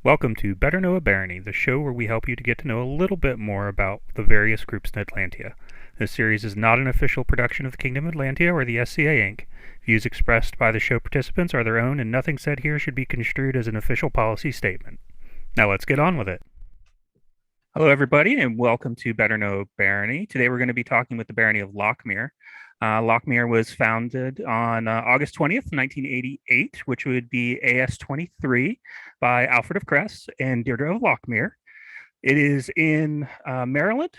Welcome to Better Know a Barony, the show where we help you to get to know a little bit more about the various groups in Atlantia. This series is not an official production of the Kingdom of Atlantia or the SCA Inc. Views expressed by the show participants are their own, and nothing said here should be construed as an official policy statement. Now let's get on with it. Hello, everybody, and welcome to Better Know Barony. Today we're going to be talking with the Barony of Lochmere. Lochmere was founded on August 20th, 1988, which would be AS 23 by Alfred of Cress and Deirdre of Lochmere. It is in Maryland,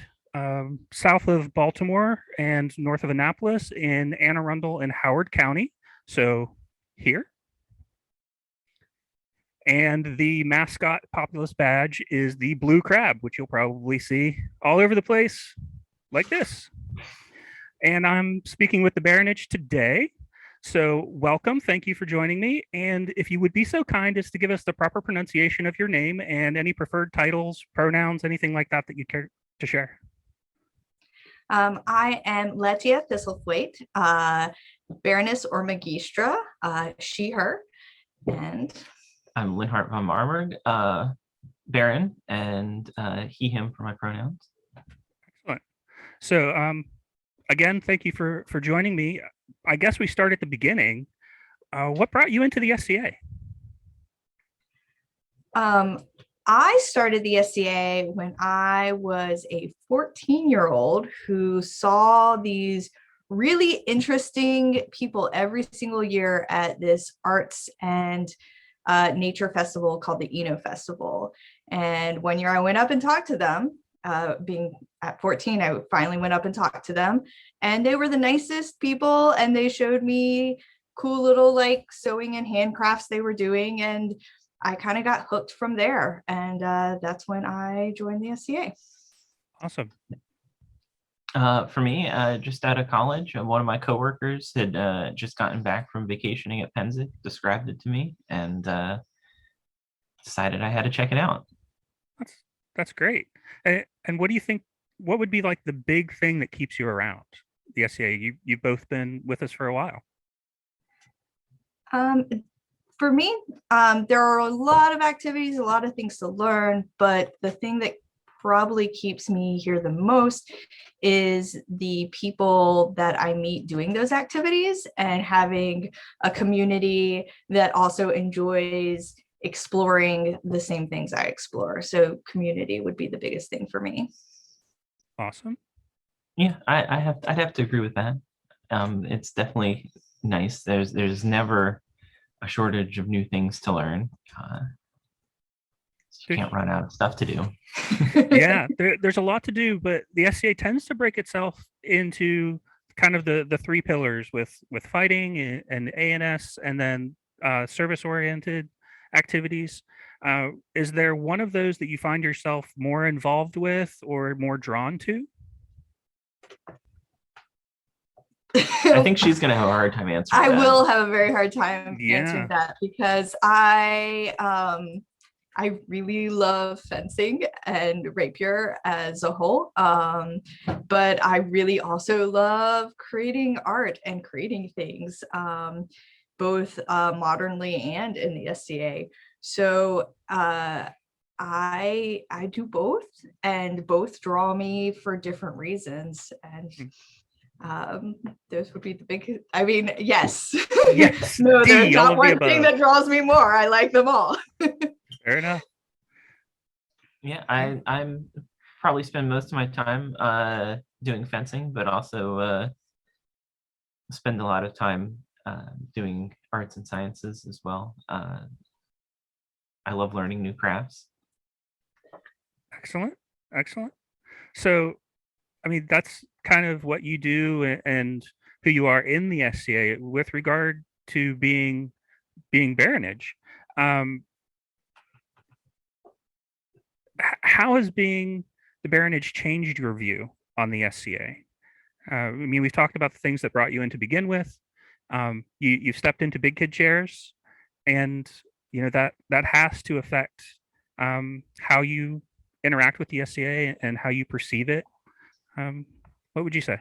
south of Baltimore and north of Annapolis, in Anne Arundel and Howard County. So here. And the mascot populist badge is the blue crab, which you'll probably see all over the place like this. And I'm speaking with the Baronage today. So welcome. Thank you for joining me. And if you would be so kind as to give us the proper pronunciation of your name and any preferred titles, pronouns, anything like that that you care to share. I am Letia Thistelthueyt, Baroness or Magistra, she, her, and I'm Linhart Von Marburg, Baron, and he, him for my pronouns. Excellent. So again, thank you for joining me. I guess we start at the beginning. What brought you into the SCA? I started the SCA when I was a 14-year-old who saw these really interesting people every single year at this arts and nature festival called the Eno Festival. And one year I went up and talked to them. Being at 14, I finally went up and talked to them, and they were the nicest people, and they showed me cool little like sewing and handcrafts they were doing, and I kind of got hooked from there, and that's when I joined the SCA. Awesome. For me, just out of college, one of my coworkers had just gotten back from vacationing at Penzic, described it to me, and decided I had to check it out. That's great. And what do you think? What would be like the big thing that keeps you around the SCA? You've both been with us for a while. For me, there are a lot of activities, a lot of things to learn, but the thing that probably keeps me here the most is the people that I meet doing those activities and having a community that also enjoys exploring the same things I explore. So community would be the biggest thing for me. Awesome. Yeah, I'd have to agree with that. It's definitely nice. There's never a shortage of new things to learn. You can't run out of stuff to do. Yeah, there's a lot to do, but the SCA tends to break itself into kind of the three pillars with fighting and ANS, and then service oriented activities. Is there one of those that you find yourself more involved with or more drawn to? I think she's going to have a hard time answering that. I will have a very hard time answering that, because I really love fencing and rapier as a whole, but I really also love creating art and creating things, both modernly and in the SCA. So I do both, and both draw me for different reasons. And those would be the big, I mean, yes. Yes. No, there's not one thing that draws me more. I like them all. Fair enough. Yeah, I'm probably spend most of my time doing fencing, but also spend a lot of time doing arts and sciences as well. I love learning new crafts. Excellent. So, I mean, that's kind of what you do and who you are in the SCA with regard to being baronage. How has being the baronage changed your view on the SCA? I mean, we've talked about the things that brought you in to begin with. You've stepped into big kid chairs, and that has to affect how you interact with the SCA and how you perceive it. What would you say?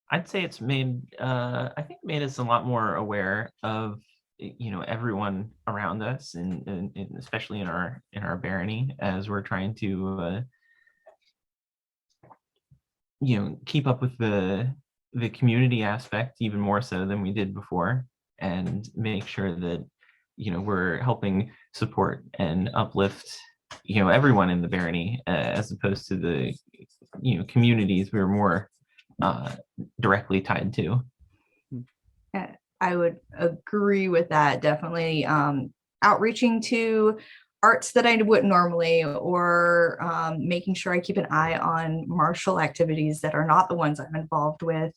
I'd say it's made, I think made us a lot more aware of everyone around us, and especially in our barony, as we're trying to keep up with the community aspect even more so than we did before, and make sure that we're helping support and uplift everyone in the barony, as opposed to the communities we're more directly tied to. Yeah, I would agree with that. Definitely outreaching to arts that I wouldn't normally, or making sure I keep an eye on martial activities that are not the ones I'm involved with.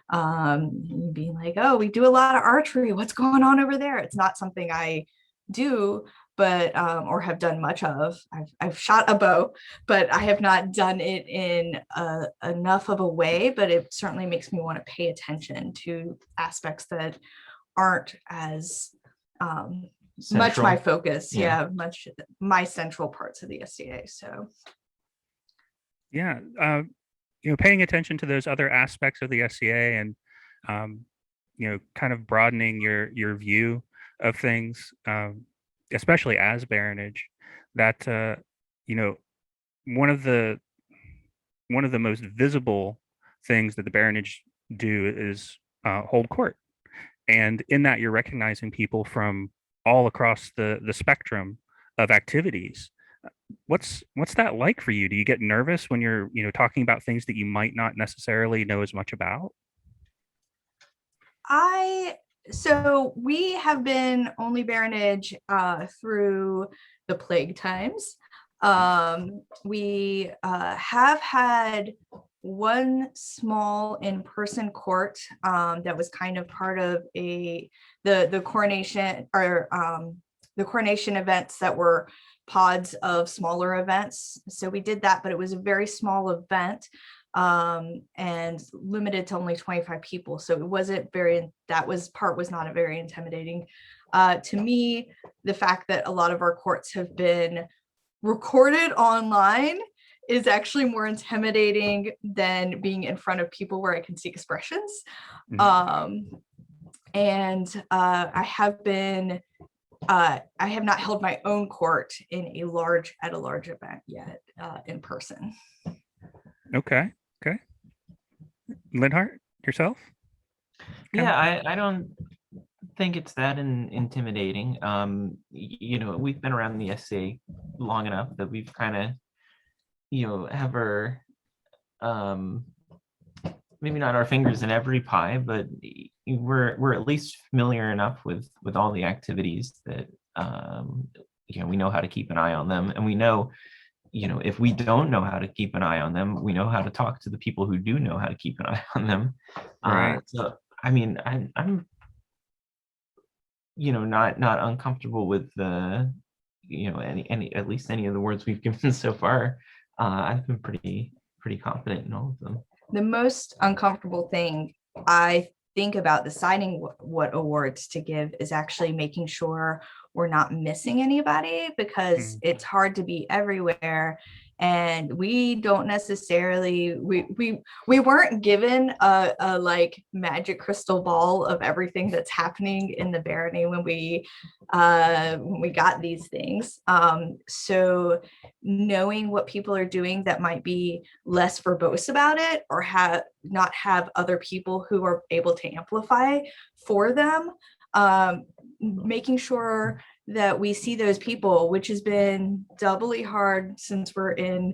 Being like, oh, we do a lot of archery. What's going on over there? It's not something I do, but or have done much of. I've shot a bow, but I have not done it in enough of a way. But it certainly makes me want to pay attention to aspects that aren't as much my focus. Yeah, much my central parts of the SCA. So yeah, paying attention to those other aspects of the SCA, and kind of broadening your view of things, especially as baronage. That one of the most visible things that the baronage do is hold court, and in that you're recognizing people from all across the spectrum of activities. What's that like for you? Do you get nervous when you're talking about things that you might not necessarily know as much about? So we have been only baronage through the plague times. We have had one small in-person court that was kind of part of the coronation, or the coronation events that were pods of smaller events. So we did that, but it was a very small event and limited to only 25 people. So it wasn't was not a very intimidating. To me, the fact that a lot of our courts have been recorded online is actually more intimidating than being in front of people where I can see expressions. Mm-hmm. I have not held my own court at a large event yet in person. Okay. Linhart, yourself? Yeah, I don't think it's that intimidating. We've been around the SCA long enough that we've kind of, have our, maybe not our fingers in every pie, but we're at least familiar enough with all the activities that, we know how to keep an eye on them, and we know, if we don't know how to keep an eye on them, we know how to talk to the people who do know how to keep an eye on them. Right. So, I mean, I'm not uncomfortable with the, any at least any of the words we've given so far. I've been pretty confident in all of them. The most uncomfortable thing I think about deciding what awards to give is actually making sure we're not missing anybody, because it's hard to be everywhere, and we don't necessarily we weren't given a like magic crystal ball of everything that's happening in the barony when we got these things. So knowing what people are doing that might be less verbose about it, or not have other people who are able to amplify for them, making sure that we see those people, which has been doubly hard since we're in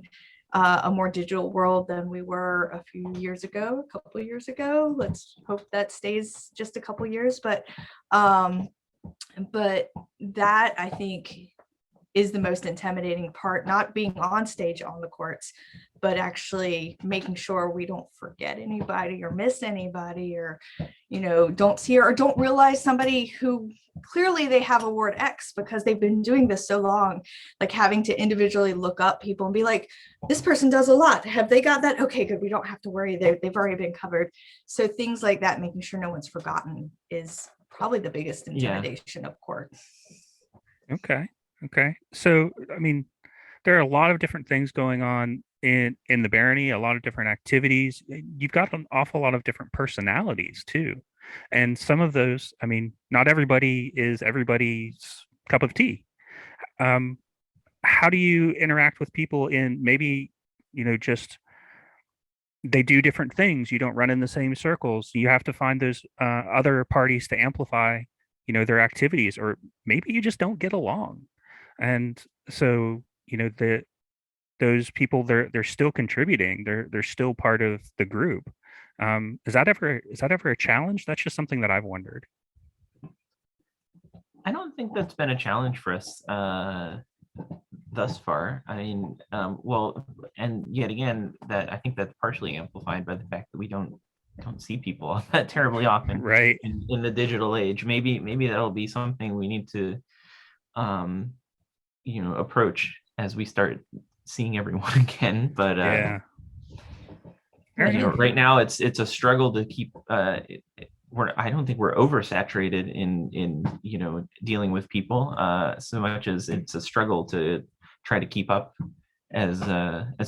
a more digital world than we were a couple of years ago. Let's hope that stays just a couple years, but that, I think, is the most intimidating part, not being on stage on the courts, but actually making sure we don't forget anybody or miss anybody, or don't see or don't realize somebody who clearly they have award X because they've been doing this so long, like having to individually look up people and be like, this person does a lot, have they got that? Okay, good, we don't have to worry, they've already been covered. So things like that, making sure no one's forgotten, is probably the biggest intimidation of court. Okay. So, I mean, there are a lot of different things going on in the barony, a lot of different activities. You've got an awful lot of different personalities too. And some of those, I mean, not everybody is everybody's cup of tea. Um, how do you interact with people in maybe, just they do different things. You don't run in the same circles. You have to find those other parties to amplify, their activities, or maybe you just don't get along. And so, the those people, they're still contributing. They're still part of the group. Is that ever a challenge? That's just something that I've wondered. I don't think that's been a challenge for us thus far. I mean, well, and yet again, that I think that's partially amplified by the fact that we don't see people that terribly often Right. in the digital age. Maybe that'll be something we need to approach as we start seeing everyone again. But Yeah. Fair enough. right now it's a struggle to keep I don't think we're oversaturated in dealing with people so much as it's a struggle to try to keep up as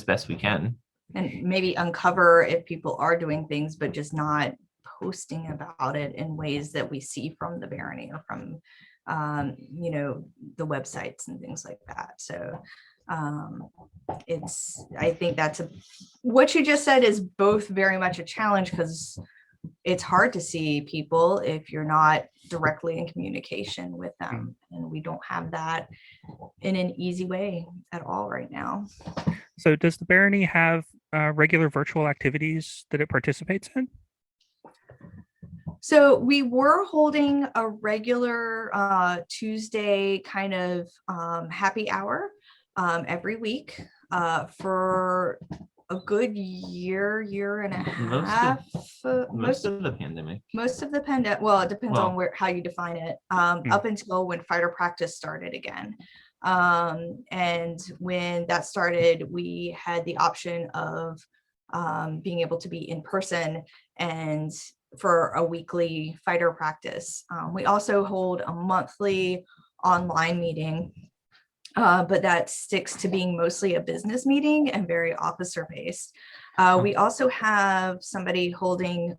best we can. And maybe uncover if people are doing things, but just not posting about it in ways that we see from the Barony or from, the websites and things like that. So I think what you just said is both very much a challenge, because it's hard to see people if you're not directly in communication with them. And we don't have that in an easy way at all right now. So does the Barony have regular virtual activities that it participates in? So we were holding a regular Tuesday kind of happy hour every week for a good year and a half. Most of the pandemic. Well, it depends on how you define it. Up until when fighter practice started again. And when that started, we had the option of being able to be in person and for a weekly fighter practice. We also hold a monthly online meeting, but that sticks to being mostly a business meeting and very officer based. We also have somebody holding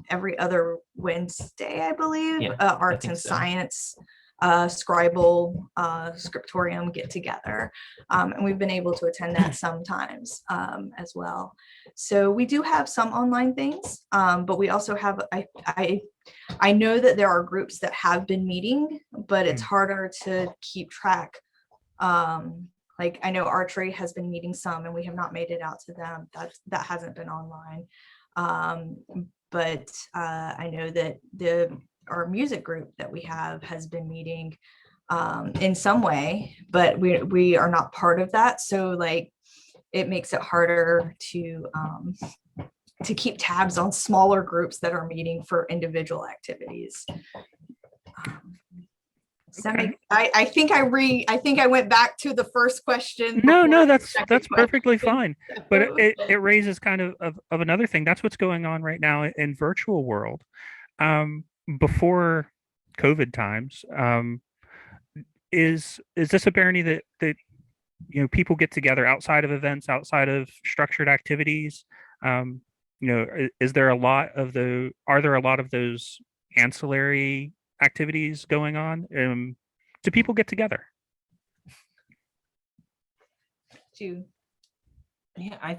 every other Wednesday, I believe, arts and science scribal scriptorium get together, and we've been able to attend that sometimes as well. So we do have some online things, but we also have I know that there are groups that have been meeting, but it's harder to keep track. Like I know archery has been meeting some, and we have not made it out to them. That hasn't been online, but I know that our music group that we have has been meeting in some way, but we are not part of that. So like it makes it harder to keep tabs on smaller groups that are meeting for individual activities. Okay. I think I went back to the first question. No, that's perfectly fine. But it raises kind of another thing. That's what's going on right now in virtual world. Before COVID times, is this a Barony that people get together outside of events, outside of structured activities? Is there are there a lot of those ancillary activities going on? Do people get together? Yeah, I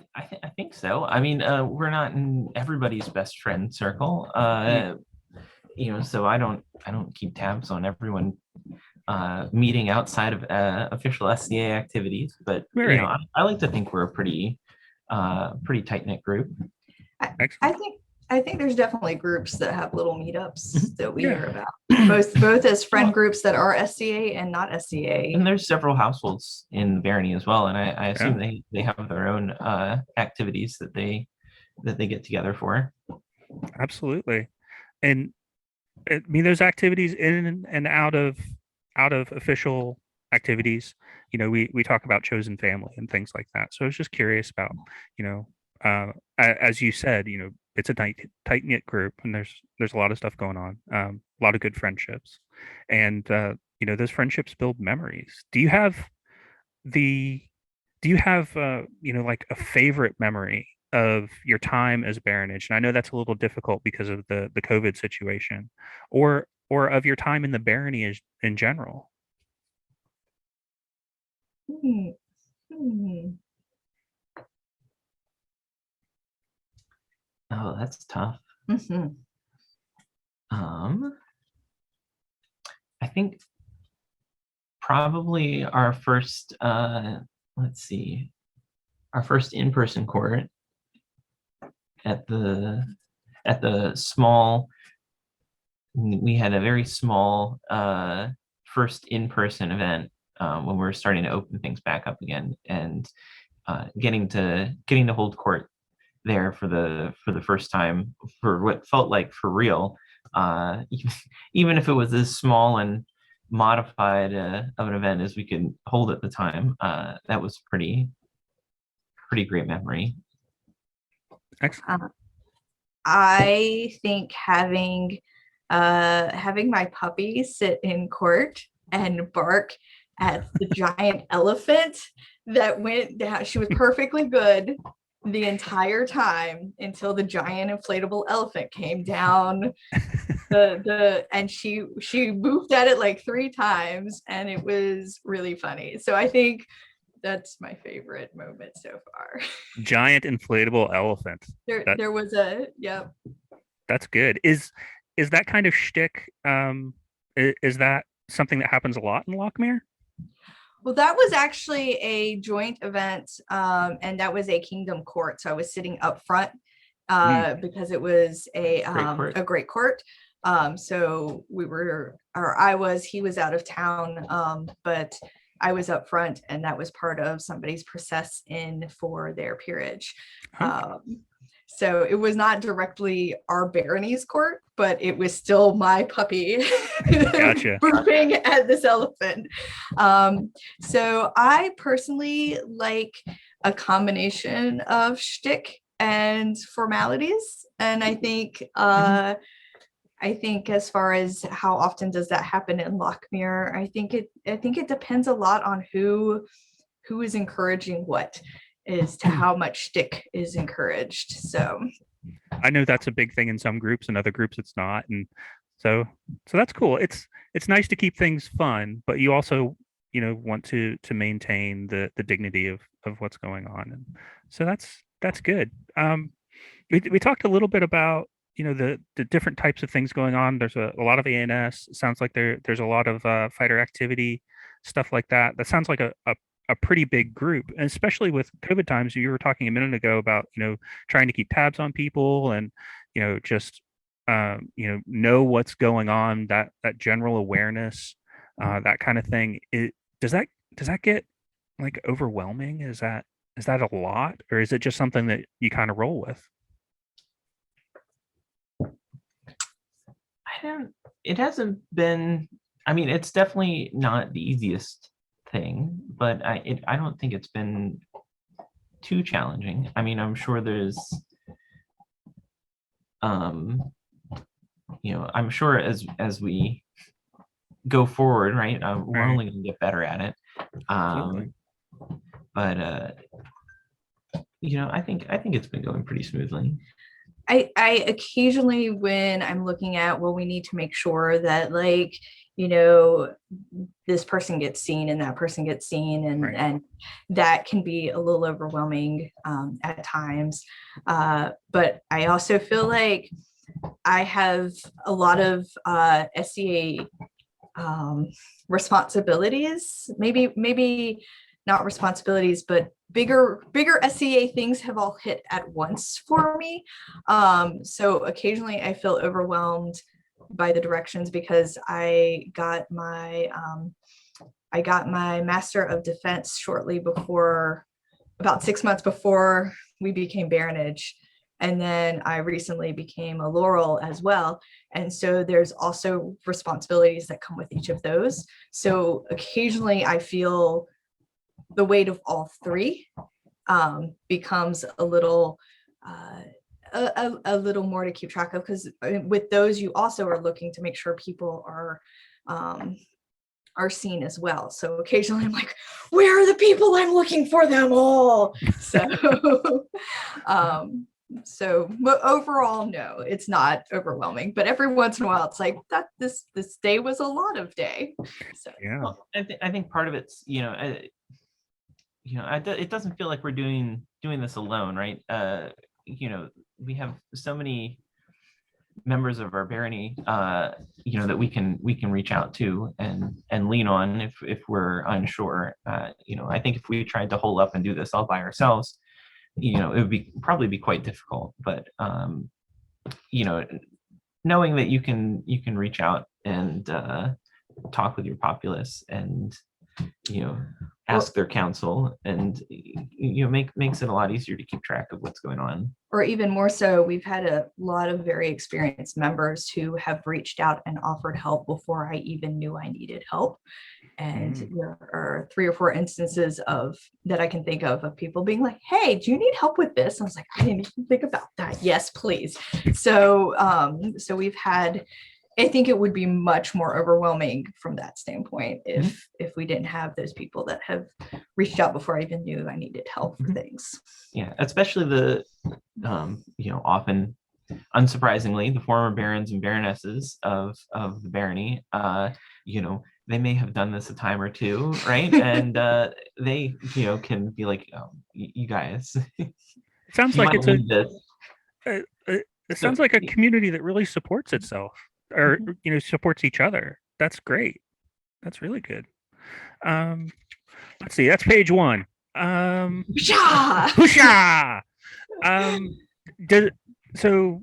think so. I mean, we're not in everybody's best friend circle. So I don't keep tabs on everyone meeting outside of official SCA activities, but I like to think we're a pretty tight-knit group. I think there's definitely groups that have little meetups that we hear about, both as friend groups that are SCA and not SCA. And there's several households in Barony as well, and I assume they have their own activities that they get together for. Absolutely. And I mean, those activities in and out of official activities, we talk about chosen family and things like that. So I was just curious about, as you said, it's a tight knit group, and there's a lot of stuff going on, a lot of good friendships, and those friendships build memories. Do you have like a favorite memory of your time as baronage? And I know that's a little difficult because of the COVID situation, or of your time in the barony in general. Hmm. Hmm. Oh, that's tough. Mhm. I think probably our first, let's see, our first in-person court at the small. We had a very small first in-person event when we were starting to open things back up again, and getting to hold court there for the first time for what felt like for real, even if it was as small and modified of an event as we could hold at the time. That was pretty great memory. Excellent. I think having my puppy sit in court and bark at the giant elephant that went down. She was perfectly good the entire time until the giant inflatable elephant came down and she moved at it like 3 times, and it was really funny. So I think that's my favorite moment so far. Giant inflatable elephant. There was yep. That's good. Is that kind of shtick? Is that something that happens a lot in Lochmere? Well, that was actually a joint event, and that was a kingdom court. So I was sitting up front because it was a great court. So we were, or I was, he was out of town, but I was up front, and that was part of somebody's process in for their peerage. So it was not directly our barony's court, but it was still my puppy Gotcha. booping at this elephant. So I personally like a combination of shtick and formalities, and I think as far as how often does that happen in Lochmere, I think it depends a lot on who is encouraging what as to how much shtick is encouraged. So I know that's a big thing in some groups, and other groups it's not, and so that's cool. It's nice to keep things fun, but you also want to maintain the dignity of what's going on, and so that's good. We talked a little bit about the different types of things going on. There's a lot of ANS. It sounds like there's a lot of fighter activity, stuff like that. That sounds like a pretty big group, and especially with COVID times. You were talking a minute ago about trying to keep tabs on people, and just know what's going on, that general awareness, that kind of thing. Does that get like overwhelming? Is that a lot, or is it just something that you kind of roll with? It hasn't been, I mean, it's definitely not the easiest thing, but I don't think it's been too challenging. I mean, I'm sure there's I'm sure as we go forward, right, we're Right. only going to get better at it. But I think it's been going pretty smoothly. I occasionally, when I'm looking at, well, we need to make sure that this person gets seen and that person gets seen, and Right. and that can be a little overwhelming at times. But I also feel like I have a lot of SCA responsibilities, maybe not responsibilities, but bigger SCA things have all hit at once for me. So occasionally I feel overwhelmed by the directions, because I got my Master of Defense shortly before, about 6 months before we became baronage. And then I recently became a laurel as well. And so there's also responsibilities that come with each of those. So occasionally I feel the weight of all three becomes a little more to keep track of, because with those you also are looking to make sure people are are seen as well. So occasionally I'm like, where are the people? I'm looking for them all. So but overall, no, it's not overwhelming, but every once in a while it's like that this day was a lot of day. So Yeah. Well, I think part of it's, it doesn't feel like we're doing this alone, right? We have so many members of our barony, that we can reach out to and lean on if we're unsure. I think if we tried to hole up and do this all by ourselves, it would probably be quite difficult. But knowing that you can reach out and talk with your populace and ask their counsel, and makes it a lot easier to keep track of what's going on. Or even more so, we've had a lot of very experienced members who have reached out and offered help before I even knew I needed help. And there are 3 or 4 instances that I can think of people being like, hey, do you need help with this? I was like, I didn't even think about that. Yes, please. So we've had, I think it would be much more overwhelming from that standpoint if we didn't have those people that have reached out before I even knew I needed help for things. Yeah, especially the often, unsurprisingly, the former barons and baronesses of the barony. They may have done this a time or two, right? And they can be like, you guys. It sounds like it's it sounds like a community that really supports itself, or supports each other. That's great. That's really good. Let's see. That's page 1. Whoosha! So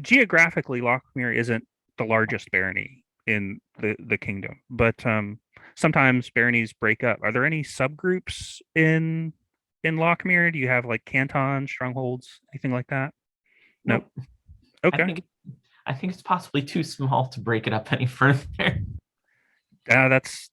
geographically, Lochmere isn't the largest barony in the kingdom, but sometimes baronies break up. Are there any subgroups in Lochmere? Do you have like cantons, strongholds, anything like that? Nope. Okay. I think it's possibly too small to break it up any further. That's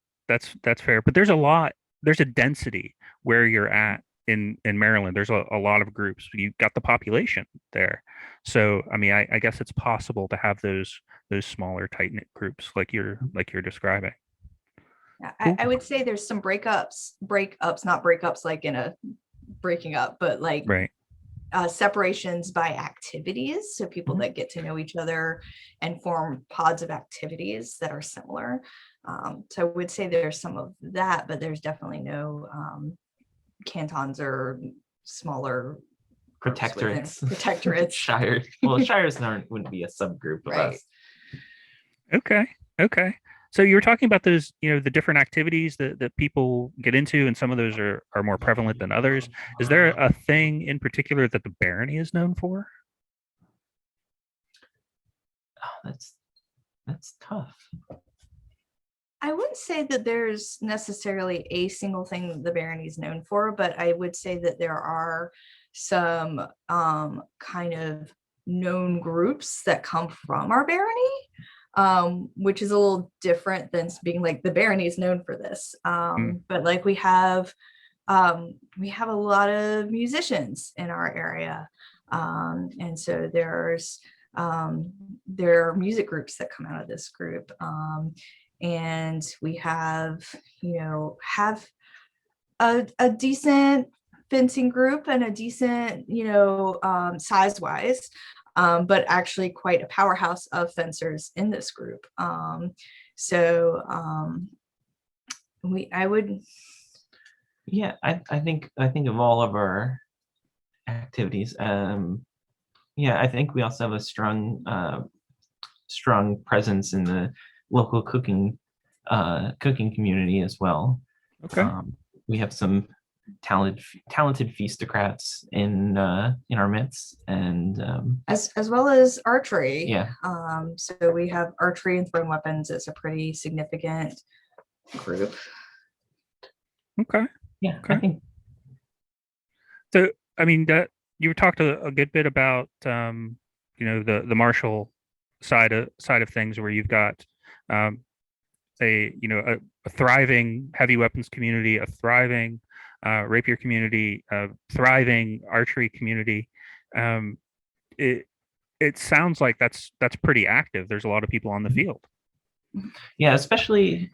fair. But there's a density where you're at in Maryland. There's a lot of groups. You've got the population there. So I mean, I guess it's possible to have those smaller, tight-knit groups like you're describing. Yeah, I would say there's some breakups, not breakups like in a breaking up, but like right. Separations by activities. So people that get to know each other and form pods of activities that are similar. So I would say there's some of that, but there's definitely no cantons or smaller protectorates. Shires. Well, shires wouldn't be a subgroup of us. Okay. So you were talking about those, the different activities that people get into, and some of those are more prevalent than others. Is there a thing in particular that the barony is known for? Oh, that's tough. I wouldn't say that there's necessarily a single thing that the barony is known for, but I would say that there are some kind of known groups that come from our barony, which is a little different than being like the barony is known for this. But like we have a lot of musicians in our area, and so there are music groups that come out of this group. And we have a decent fencing group and a decent, size wise, but actually quite a powerhouse of fencers in this group. I think of all of our activities. I think we also have a strong presence in the local cooking community as well. Okay. We have some talented feastocrats in our midst, and as well as archery. Yeah. So we have archery and thrown weapons as a pretty significant group. Okay. Yeah. Okay. I think so. I mean, that you talked a good bit about the martial side of things, where you've got a thriving heavy weapons community, a thriving rapier community, a thriving archery community. It sounds like that's pretty active. There's a lot of people on the field. Yeah, especially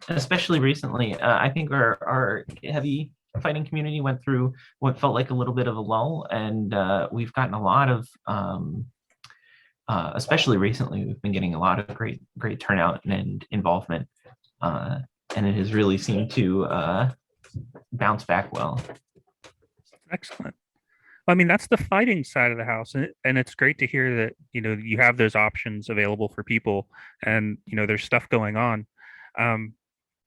recently. I think our heavy fighting community went through what felt like a little bit of a lull, and we've gotten a lot of especially recently, we've been getting a lot of great turnout and involvement, and it has really seemed to bounce back well. Excellent. I mean, that's the fighting side of the house, and it's great to hear that you have those options available for people, and there's stuff going on. Um,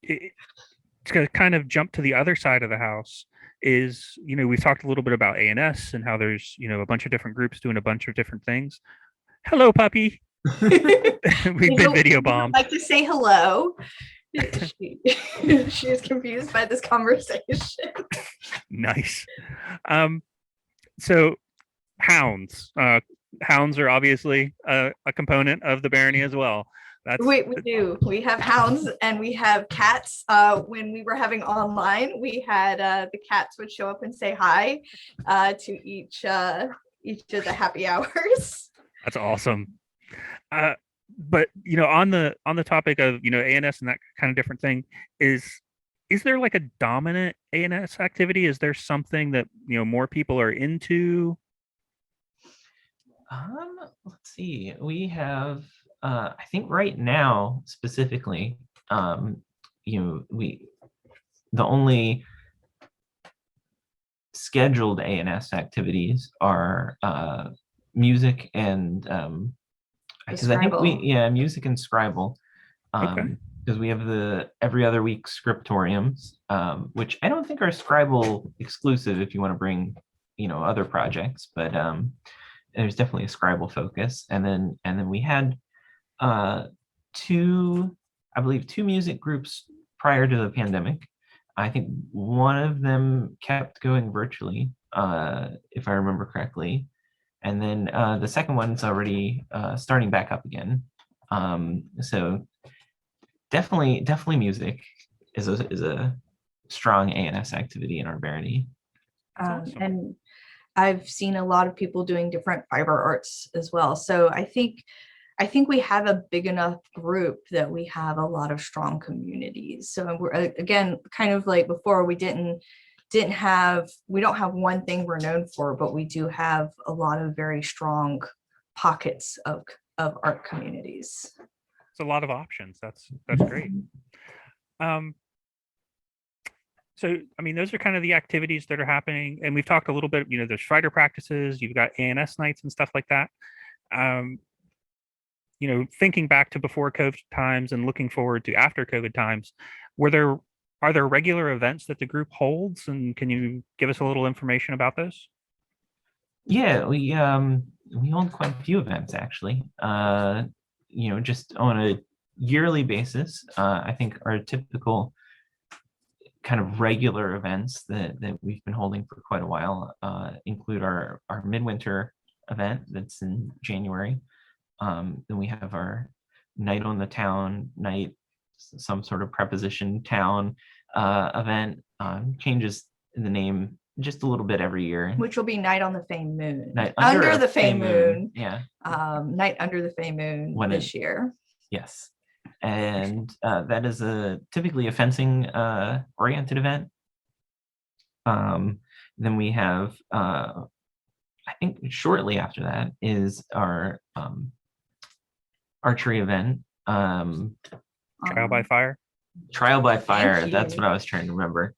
it's going to kind of jump to the other side of the house. Is we've talked a little bit about ANS and how there's a bunch of different groups doing a bunch of different things. Hello, puppy. We've been video bombed. Like to say hello. She is confused by this conversation. Nice. So hounds are obviously a component of the barony as well. We do. We have hounds and we have cats. When we were having online, we had the cats would show up and say hi to each of the happy hours. That's awesome. But on the topic of ANS and that kind of different thing, is there like a dominant ANS activity? Is there something that more people are into? Let's see. We have I think right now specifically, the only scheduled ANS activities are music and because I think music and Scribble. Because we have the every other week scriptoriums, which I don't think are Scribble exclusive if you want to bring, other projects, but there's definitely a Scribble focus. And then we had two music groups prior to the pandemic. I think one of them kept going virtually, if I remember correctly. And then the second one's already starting back up again. So definitely music is a strong ANS activity in our barony. Awesome. And I've seen a lot of people doing different fiber arts as well. So I think we have a big enough group that we have a lot of strong communities. So we're again kind of like before, we don't have one thing we're known for, but we do have a lot of very strong pockets of art communities. It's a lot of options. That's great. So, I mean, those are kind of the activities that are happening. And we've talked a little bit, there's fighter practices, you've got ANS nights and stuff like that. Thinking back to before COVID times and looking forward to after COVID times, are there regular events that the group holds? And can you give us a little information about those? Yeah, we hold quite a few events actually. Just on a yearly basis. I think our typical kind of regular events that we've been holding for quite a while include our midwinter event that's in January. Then we have our night on the town, some sort of preposition town event. Changes in the name just a little bit every year. Which will be Night on the Fey Moon. Night under the Fey Moon. Yeah. Night under the Fey Moon this year. Yes. And that is typically a fencing oriented event. Then we have, I think shortly after that is our archery event. Trial by fire. Trial by fire. That's what I was trying to remember.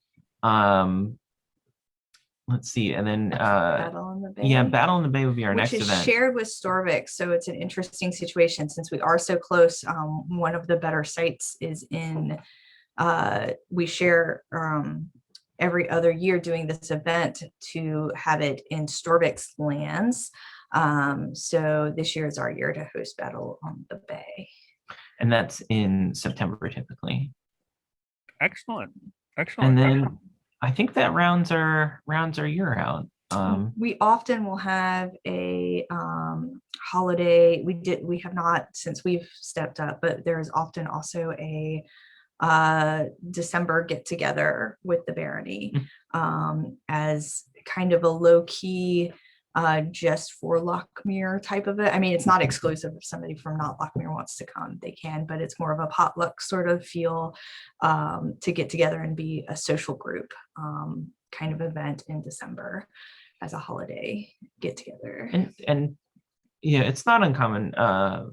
Let's see, and then Battle on the Bay. Yeah, Battle on the Bay would be our next event. Which is shared with Storvik, so it's an interesting situation since we are so close. One of the better sites is in. We share every other year doing this event to have it in Storvik's lands. So this year is our year to host Battle on the Bay, and that's in September typically. Excellent. And then I think that rounds our year out. We often will have a holiday. We have not since we've stepped up, but there is often also a December get together with the barony as kind of a low key just for Lochmere type of it. I mean, it's not exclusive. If somebody from not Lochmere wants to come, they can, but it's more of a potluck sort of feel to get together and be a social group kind of event in December as a holiday get together. And yeah, it's not uncommon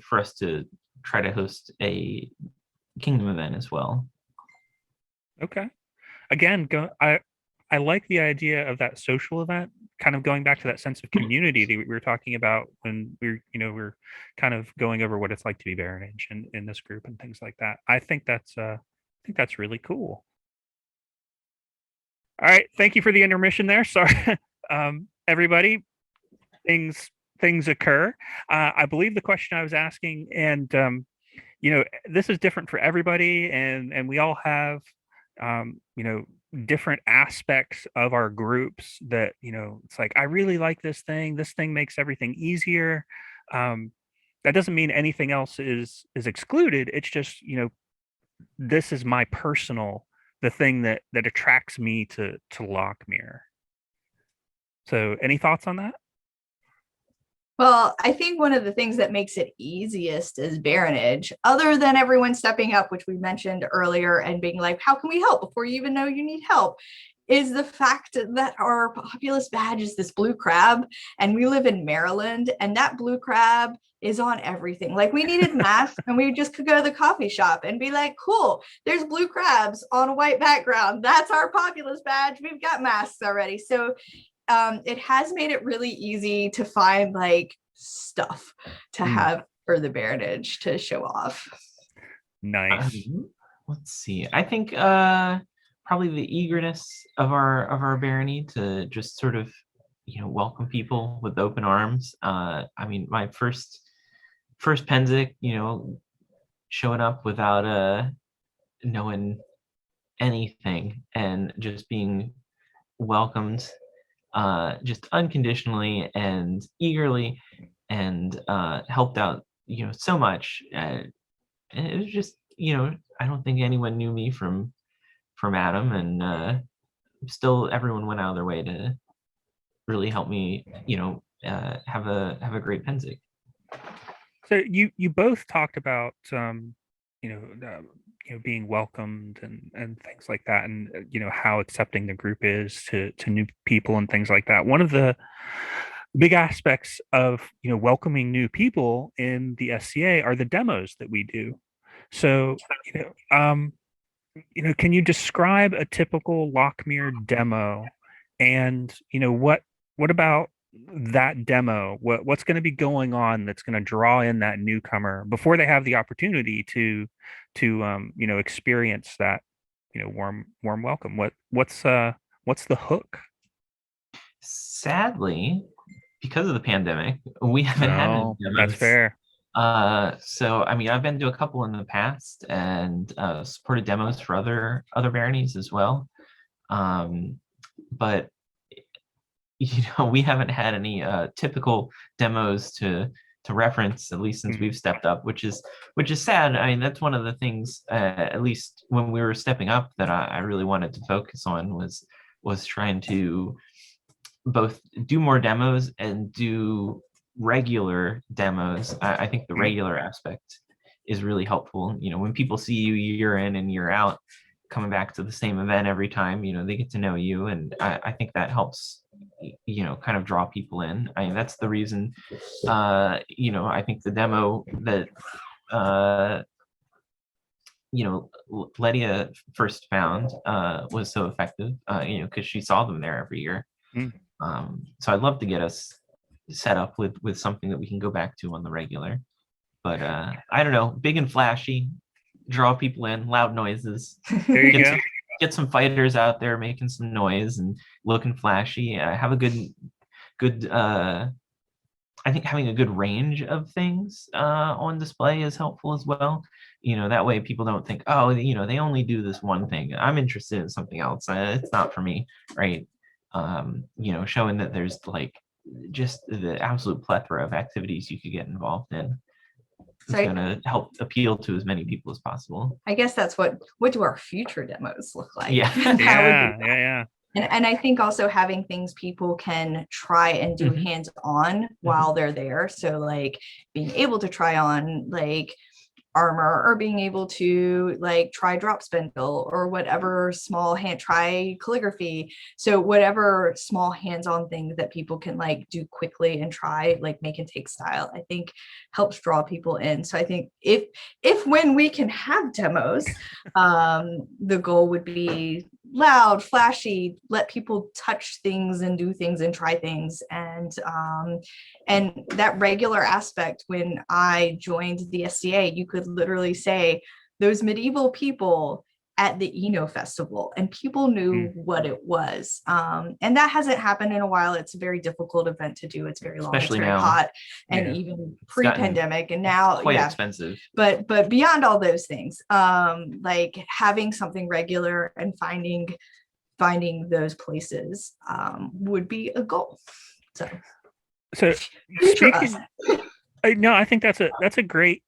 for us to try to host a kingdom event as well. Okay. Again, I like the idea of that social event, kind of going back to that sense of community that we were talking about when we're kind of going over what it's like to be baronage in this group and things like that. I think that's really cool. All right, thank you for the intermission there. Sorry, everybody. Things occur. I believe the question I was asking, and this is different for everybody, and we all have different aspects of our groups that it's like, I really like this thing makes everything easier. That doesn't mean anything else is excluded. It's just this is my personal, the thing that attracts me to Lochmere. So any thoughts on that? Well, I think one of the things that makes it easiest is baronage, other than everyone stepping up, which we mentioned earlier, and being like, how can we help before you even know you need help, is the fact that our populous badge is this blue crab, and we live in Maryland, and that blue crab is on everything. Like, we needed masks and we just could go to the coffee shop and be like, cool, there's blue crabs on a white background. That's our populous badge. We've got masks already. So it has made it really easy to find like stuff to have for the baronage to show off. Nice. Let's see. I think probably the eagerness of our barony to just sort of welcome people with open arms. I mean, my first Penzic, showing up without knowing anything and just being welcomed just unconditionally and eagerly, and helped out so much, and it was just I don't think anyone knew me from Adam, and still everyone went out of their way to really help me have a great Penzic. So you both talked about being welcomed and things like that, and how accepting the group is to new people and things like that. One of the big aspects of welcoming new people in the SCA are the demos that we do. So can you describe a typical Lochmere demo, and what about that demo? What's going to be going on that's going to draw in that newcomer before they have the opportunity to experience that warm welcome? What's the hook? Sadly, because of the pandemic, we haven't had any demos. That's fair. So I mean, I've been to a couple in the past and supported demos for other baronies as well, but we haven't had any typical demos to reference, at least since we've stepped up, which is sad. I mean, that's one of the things, at least when we were stepping up, that I really wanted to focus on was trying to both do more demos and do regular demos. I think the regular aspect is really helpful. When people see you year in and year out, coming back to the same event every time, they get to know you, and I think that helps kind of draw people in. I mean, that's the reason I think the demo that Letia first found was so effective, because she saw them there every year. So I'd love to get us set up with something that we can go back to on the regular, but I don't know, big and flashy, draw people in, loud noises. There you go. Get some fighters out there making some noise and looking flashy. Have a good I think having a good range of things on display is helpful as well. That way people don't think, oh, they only do this one thing. I'm interested in something else. It's not for me, right? Showing that there's like just the absolute plethora of activities you could get involved in. It's going to help appeal to as many people as possible. I guess that's what do our future demos look like? Yeah. Yeah. And I think also having things people can try and do hands-on while they're there. So like being able to try on like armor, or being able to like try drop spindle, or whatever small try calligraphy. So whatever small hands-on things that people can like do quickly and try, like make and take style, I think helps draw people in. So I think if when we can have demos, the goal would be loud, flashy, let people touch things and do things and try things. And that regular aspect, when I joined the SCA, you could literally say those medieval people at the Eno festival, and people knew what it was. And that hasn't happened in a while. It's a very difficult event to do. It's very long, especially it's very now. hot, and even pre-pandemic, and now quite expensive. But beyond all those things, like having something regular and finding those places would be a goal. So speaking, no, I think that's a great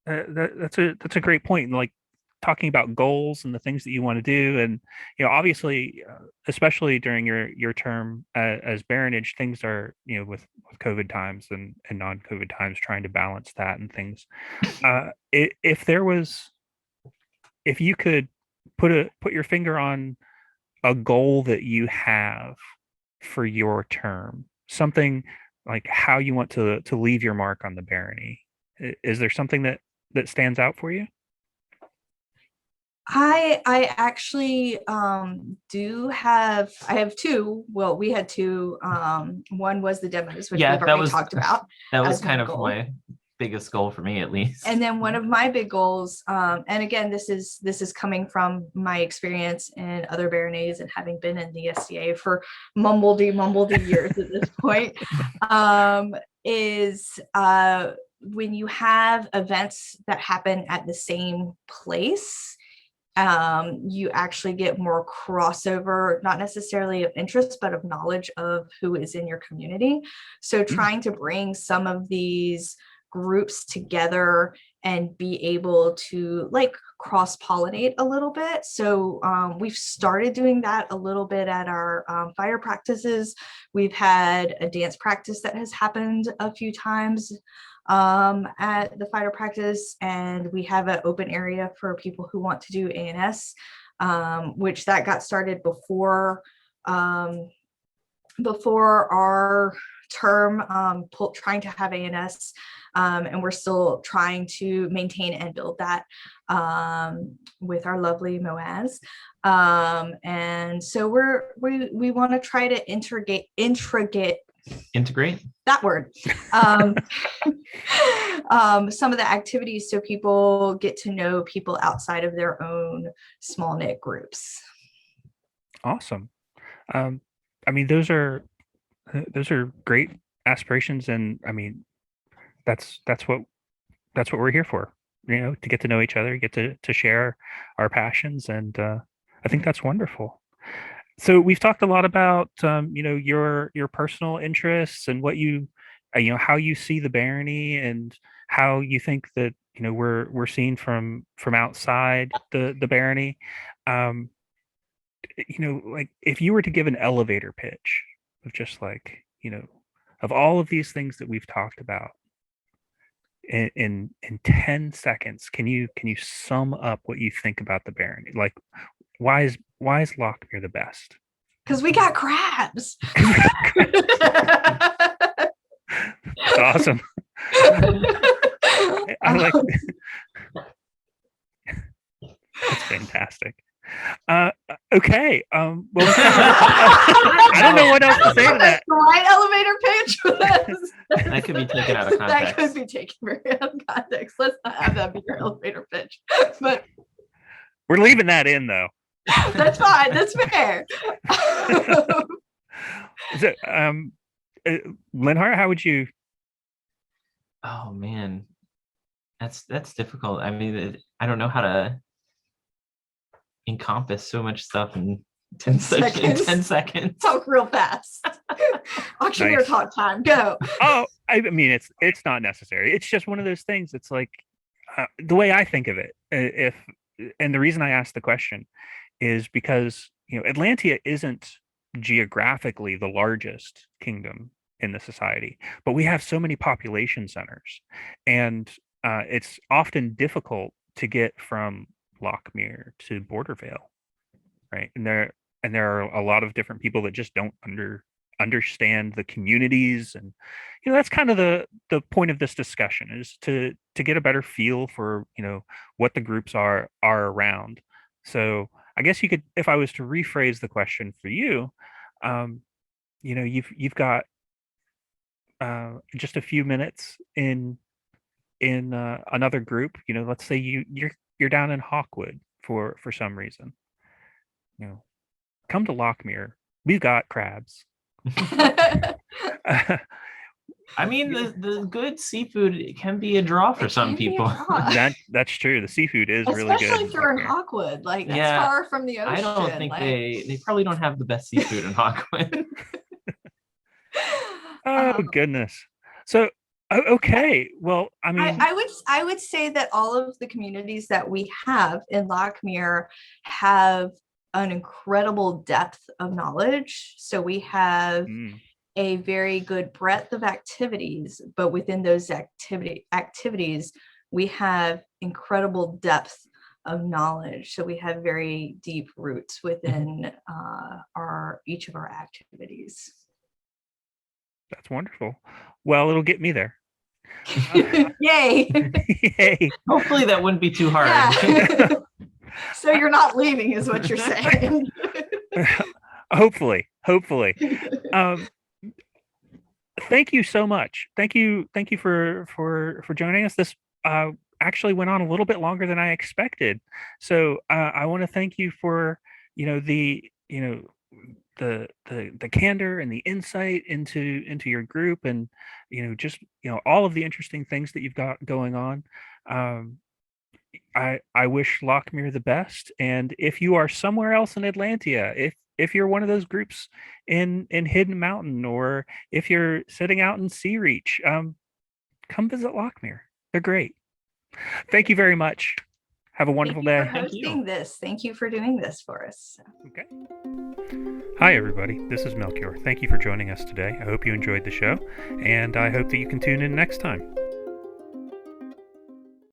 that's a great point. Like talking about goals and the things that you want to do, and obviously, especially during your term as baronage, things are with COVID times and non-COVID times, trying to balance that and things. If you could put your finger on a goal that you have for your term, something like how you want to leave your mark on the barony, is there something that stands out for you? I actually I have two. Well, we had two. One was the demos, which we've already talked about. That was kind of my biggest goal, for me at least. And then one of my big goals, and again, this is coming from my experience in other baronies and having been in the SCA for mumbledy years at this point, is when you have events that happen at the same place, you actually get more crossover, not necessarily of interest, but of knowledge of who is in your community. So trying to bring some of these groups together and be able to like cross-pollinate a little bit. So we've started doing that a little bit at our fire practices. We've had a dance practice that has happened a few times at the fighter practice, and we have an open area for people who want to do ANS, which that got started before our term, trying to have ANS, and we're still trying to maintain and build that with our lovely Moaz. And so we want to try to integrate that word, some of the activities, so people get to know people outside of their own small knit groups. Awesome. I mean, those are great aspirations, and I mean, that's what we're here for, to get to know each other, get to share our passions, and I think that's wonderful. So we've talked a lot about your personal interests and what how you see the barony, and how you think that we're seen from outside the barony. Like if you were to give an elevator pitch of just like of all of these things that we've talked about in 10 seconds, can you sum up what you think about the barony? Like, why is Lochmere the best? Because we got crabs. That's awesome. I like that's fantastic. Okay. Well, I don't know what else to say to that. The right elevator pitch was... That could be taken out of context. That could be taken very out of context. Let's not have that be your elevator pitch. But we're leaving that in, though. That's fine. That's fair. So, Linhart, how would you? Oh man, that's difficult. I mean, I don't know how to encompass so much stuff in 10 seconds. 10 seconds. Talk real fast. Auctioneer talk time. Go. Oh, I mean, it's not necessary. It's just one of those things. It's like the way I think of it. And the reason I asked the question is because Atlantia isn't geographically the largest kingdom in the society, but we have so many population centers, and it's often difficult to get from Lochmere to Bordervale, right? And there are a lot of different people that just don't understand the communities, and that's kind of the point of this discussion, is to get a better feel for what the groups are around. So I guess you could, if I was to rephrase the question for you, um, you've got just a few minutes in another group. Let's say you're down in Hawkwood for some reason. Come to Lochmere. We've got crabs. I mean, the good seafood can be a draw for some people. That's true. The seafood is really good. Especially if you're in Hawkwood, that's far from the ocean. I don't think they probably don't have the best seafood in Hawkwood. Oh goodness. So okay. Well, I mean, I would say that all of the communities that we have in Lochmere have an incredible depth of knowledge. So we have a very good breadth of activities, but within those activities, we have incredible depth of knowledge. So we have very deep roots within each of our activities. That's wonderful. Well, it'll get me there. Yay! Yay! Hopefully that wouldn't be too hard. Yeah. So you're not leaving, is what you're saying. Hopefully. Thank you so much. Thank you for joining us. This actually went on a little bit longer than I expected. So I want to thank you for the candor and the insight into your group, and just all of the interesting things that you've got going on. I wish Lochmere the best, and if you are somewhere else in Atlantia, if you're one of those groups in Hidden Mountain, or if you're sitting out in Sea Reach, come visit Lochmere. They're great. Thank you very much. Have a wonderful day. Thank you for hosting this. Thank you for doing this for us. Okay. Hi, everybody. This is Melchior. Thank you for joining us today. I hope you enjoyed the show, and I hope that you can tune in next time.